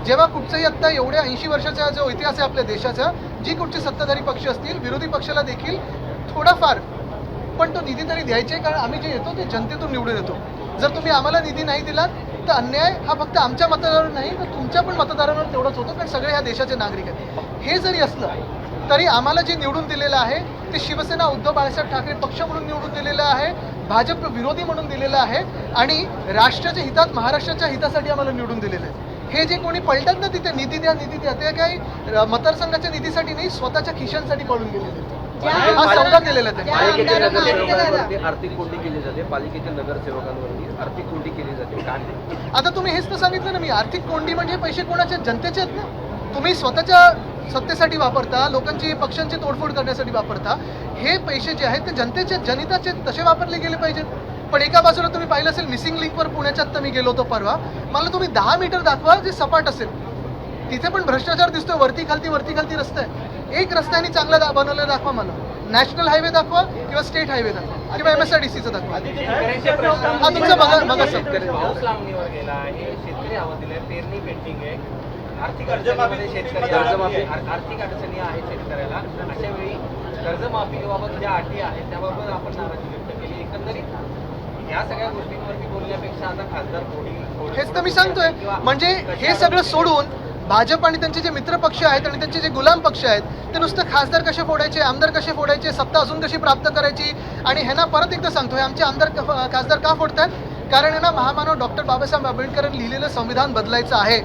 जेव्हा कुठचंही आत्ता एवढ्या 80 वर्षाचा जो इतिहास आहे आपल्या देशाचा, जी कुठचे सत्ताधारी पक्ष असतील, विरोधी पक्षाला देखील थोडाफार पण तो निधी तरी द्यायचे, कारण आम्ही जे येतो ते जनतेतून निवडून येतो. जर तुम्ही आम्हाला निधी नाही दिलात तर अन्याय हा फक्त आमच्या मतदारांवर नाही तर तुमच्या पण मतदारांवर तेवढंच होतं, कारण सगळे ह्या देशाचे नागरिक आहेत. हे जरी असलं तरी आम्हाला जे निवडून दिलेलं आहे ते शिवसेना उद्धव बाळासाहेब ठाकरे पक्ष म्हणून निवडून दिलेलं आहे, भाजप विरोधी म्हणून दिलेलं आहे आणि राष्ट्राच्या हितात, महाराष्ट्राच्या हितासाठी आम्हाला निवडून दिलेलं आहे. हे जे कोणी पळतात ना तिथे निधी द्या ते काही मतदारसंघाच्या निधीसाठी नाही, स्वतःच्या खिशांसाठी पळून गेलेले आहेत. हा सौदा केलेला आहे. पालिकेच्या नगरसेवकांवरती आर्थिक कोंडी केली जाते, पालिकेच्या नगरसेवकांवरती आर्थिक कोंडी केली जाते. काय आता तुम्ही हेच तर सांगितलं ना मी, आर्थिक कोंडी म्हणजे पैसे कोणाचे, जनतेचे आहेत ना. तुम्ही स्वतःच्या सत्तेसाठी वापरता, लोकांची पक्षांची तोडफोड करण्यासाठी वापरता. हे पैसे जे आहेत ते जनतेचे, जनहिताचे तसे वापरले गेले पाहिजेत. पण एका बाजूला तुम्ही पाहिलं असेल मिसिंग लिंकवर पुण्याच्यात तर मी गेलो होतो परवा, मला तुम्ही 10 मीटर दाखवा जे सपाट असेल, तिथे पण भ्रष्टाचार दिसतोय. वरती खालती रस्ता आहे. एक रस्त्याने चांगला बनवलेला दाखवा मला. नॅशनल हायवे दाखवा किंवा स्टेट हायवे दाखवा किंवा MSRDCचं दाखवा. हा तुमचा बघा पाऊस लांबणीवर गेला आहे, शेतकरी आवाज दिलाय, पेरणी पेंडिंग आहे, आर्थिक अडचणीमध्ये शेतकरी आर्थिक अडचणी आहेत शेतकऱ्याला. अशा वेळी कर्जमाफीबाबत ज्या अटी आहेत त्याबाबत आपण नाराजी व्यक्त केली. एकंदरीत या सगळ्या गोष्टींवरती बोलण्यापेक्षा आता खासदार कोणी हेच तर मी सांगतोय. म्हणजे हे सगळं सोडून भाजप आणि त्यांचे जे मित्र पक्ष आहेत आणि त्यांचे जे गुलाम पक्ष आहेत ते नुसतं खासदार कसे फोडायचे, आमदार कसे फोडायचे, सत्ता अजून कशी प्राप्त करायची. आणि ह्यांना परत एकदा सांगतोय, आमचे आमदार खासदार का फोडतात? कारण यांना महामानव डॉक्टर बाबासाहेब आंबेडकरांनी लिहिलेलं संविधान बदलायचं आहे.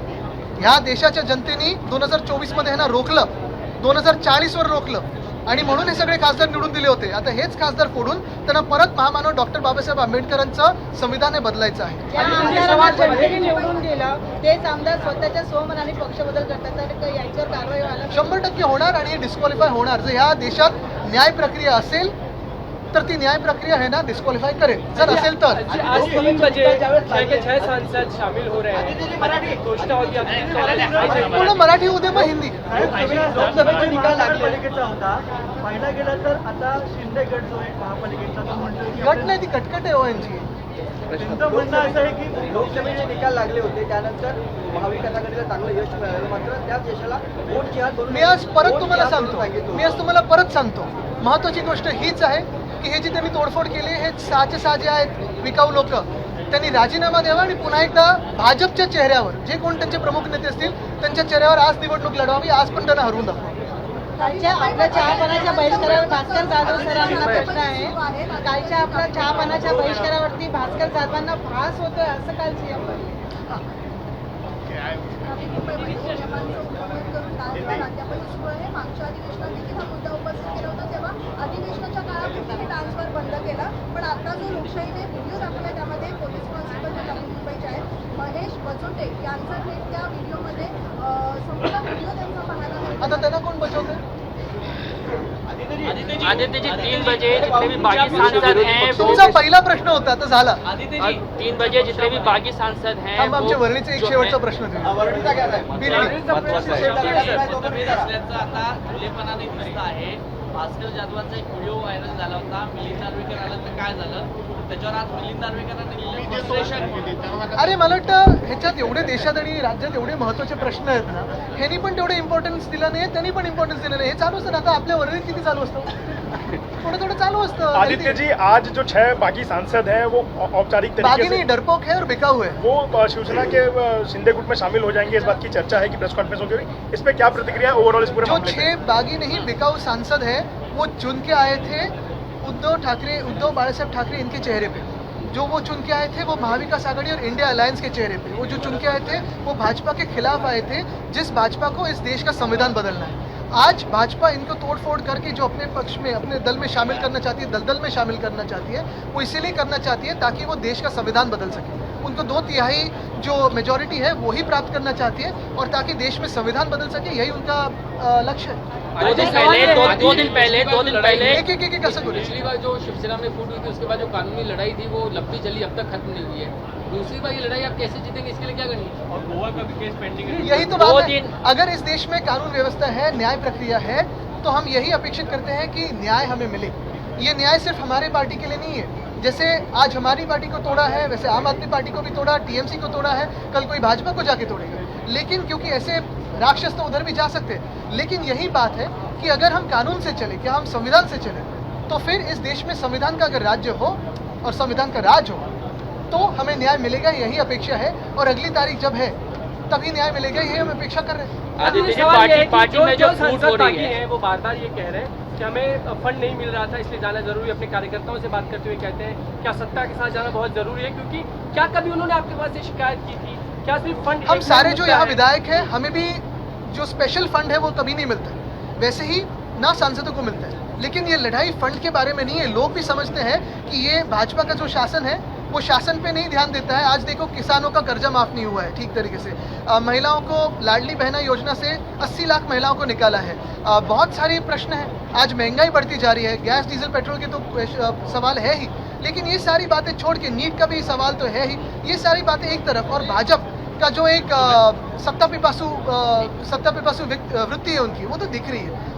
ह्या देशाच्या जनतेने 2024 मध्ये ह्यांना रोखलं, 2040 वर रोखलं आणि म्हणून हे सगळे खासदार निवडून दिले होते. आता हेच खासदार फोडून त्यांना परत महामानव डॉक्टर बाबासाहेब आंबेडकरांचं संविधान हे बदलायचं आहे. निवडून दिलं तेच आमदार स्वतःच्या स्वमनाने पक्ष बदल करतात, तर याच्यावर कारवाई व्हायला 100% होणार आणि हे डिस्क्वालिफाय होणार. जर ह्या देशात न्याय प्रक्रिया असेल तर ती न्याय प्रक्रिया है ना डिस्क्वालिफाई करेल. जर असेल तर आज 3 बजे 6 सांसद शामिल हो रहे हैं, घोषणा होती पूर्ण मराठी उद्या मग हिंदी. लोकसभेचा निकाल महापालिकेचा होता, पाहिला गेला तर आता शिंदे गट जो आहे महापालिकेचा तो म्हणतो की गट नाही, ती कटकट आहे हो यांची. त्यांचं म्हणणं असं आहे की लोकसभेचे निकाल लागले होते त्यानंतर महाविकास आघाडीला चांगलं यश मिळालं, मात्र त्याच यशाला वोट जिहाद करून मी आज परत तुम्हाला परत सांगतो, महत्वाची गोष्ट हीच आहे की हे जी त्यांनी तोडफोड केली, हे 6 जे आहेत विकाऊ लोक, त्यांनी राजीनामा द्यावा आणि पुन्हा एकदा भाजपच्या चेहऱ्यावर जे कोण त्यांचे प्रमुख नेते असतील त्यांच्या चेहऱ्यावर आज निवडणूक लढवावी. आज पण त्यांना हरवून दाखवा. आपल्या चहापानाच्या बहिष्कारावर भास्कर जाधव सरांना प्रश्न आहे. कालच्या आपल्या चहापानाच्या बहिष्कारावरती भास्कर जाधवांना भास होतोय असं काल सीएम मागच्या अधिवेशनात देखील हा मुद्दा उपस्थित केला होता, तेव्हा अधिवेशनाच्या काळापूर्वी हे ट्रान्सफर बंद केला. पण आता जो लोकशाहीने व्हिडिओ दाखवला त्यामध्ये पोलीस कॉन्स्टेबल जे नवी मुंबईचे आहेत महेश बचोटे यांचा थेट त्या व्हिडिओमध्ये संपूर्ण व्हिडिओ त्यांचा पाहायला मिळतो. आता त्यांना कोण बचवते? आदित्य जी 3 बजे जितने भी बाकी सांसद हैं, तुमचा पहिला प्रश्न होता आता झाला. आदित्य जी 3 बजे जितने भी बाकी सांसद हैं, आमच्या वर्णीचा एक शेवटचा प्रश्न आता खुलेपणाने दिसत आहे. भास्कर जाधवांचा एक व्हिडिओ व्हायरल झाला होता, मिलिंद नार्वेकर आला तर काय झालं, त्याच्यावर आज मिलिंद नार्वेकरांनी लिहिलं फ्रस्ट्रेशन. अरे मला वाटतं ह्याच्यात एवढे देशात आणि राज्यात एवढे महत्वाचे प्रश्न आहेत ना, ह्यांनी पण तेवढे इम्पॉर्टन्स दिला नाही, त्यांनी पण इम्पॉर्टन्स दिलं नाही. हे चालू असतं ना, आता आपल्या वर्णीत किती चालू असतं, थोडं चालू असतं. आदित्य जी आज जो 6 बागी सांसद हैं वो औपचारिक तरीके बागी से नहीं, डरपोक है और बिकाऊ है. वो शिवसेना के शिंदे गुट में शामिल हो जाएंगे, इस बात की चर्चा है कि प्रेस कॉन्फ्रेंस होगी. इस पे क्या प्रतिक्रिया ओवरऑल इस पूरे जो मामले 6 बागी नहीं बिकाऊ सांसद है वो चुन के आए थे उद्धव बाळासाहेब ठाकरे इनके चेहरे पे. जो वो चुन के आए थे वो महाविकास आघाड़ी और इंडिया अलायंस के चेहरे पे. वो जो चुन के आए थे वो भाजपा के खिलाफ आए थे, जिस भाजपा को इस देश का संविधान बदलना है. आज भाजपा इनको तोड़फोड़ करके जो अपने पक्ष में, अपने दल में शामिल करना चाहती है, दलदल में शामिल करना चाहती है, वो इसीलिए करना चाहती है ताकि वो देश का संविधान बदल सके. उनको 2/3 जो मेजॉरिटी है वो ही प्राप्त करना चाहती है और ताकि देश में संविधान बदल सके, यही उनका लक्ष्य है. 2 दिन पहले एक कसं करू. पिछली बार जो शिवसेना में फूट हुई थी उसके बाद जो कानूनी लड़ाई थी वो लंबी चली, अब तक खत्म नहीं हुई है. दूसरी बार ये लड़ाई आप कैसे जीतेंगे, इसके लिए क्या करेंगे? और गोवा का भी केस पेंडिंग है. यही तो बात है. अगर इस देश में कानून व्यवस्था है, न्याय प्रक्रिया है, तो हम यही अपेक्षित करते हैं कि न्याय हमें मिले. ये न्याय सिर्फ हमारे पार्टी के लिए नहीं है. जैसे आज हमारी पार्टी को तोड़ा है, वैसे आम आदमी पार्टी को भी तोड़ा, टीएमसी को तोड़ा है, कल कोई भाजपा को जाके तोड़ेगा. लेकिन क्योंकि ऐसे राक्षस तो उधर भी जा सकते हैं, लेकिन यही बात है कि अगर हम कानून से चले, क्या हम संविधान से चले, तो फिर इस देश में संविधान का अगर राज्य हो और संविधान का राज हो तो हमें न्याय मिलेगा, यही अपेक्षा है। और अगली तारीख जब है तभी न्याय मिलेगा, यही हम अपेक्षा कर रहे हैं। आदित्य जी, पार्टी में जो फूट हो रही है वो बार-बार ये कह रहे हैं कि हमें फंड नहीं मिल रहा था इसलिए जाना जरूरी है। अपने कार्यकर्ताओं से बात करते हुए कहते हैं क्या सत्ता के साथ जाना बहुत जरूरी है, क्योंकि क्या कभी उन्होंने आपके पास से शिकायत की थी? क्या सिर्फ फंड हम सारे जो यहाँ विधायक हैं, हमें भी जो स्पेशल फंड है वो तभी नहीं मिलता है, वैसे ही ना सांसदों को मिलता है। लेकिन ये लड़ाई फंड के बारे में नहीं है। लोग भी समझते हैं कि ये भाजपा का जो शासन है वो शासन पे नहीं ध्यान देता है। आज देखो किसानों का कर्जा माफ नहीं हुआ है ठीक तरीके से, महिलाओं को लाडली बहना योजना से 80 लाख महिलाओं को निकाला है। बहुत सारे प्रश्न हैं, आज महंगाई बढ़ती जा रही है, गैस डीजल पेट्रोल के तो सवाल है ही, लेकिन ये सारी बातें छोड़ के नीट का भी सवाल तो है ही। ये सारी बातें एक तरफ, और भाजपा का जो एक सत्ता पिपासु वृत्ति है उनकी, वो तो दिख रही है।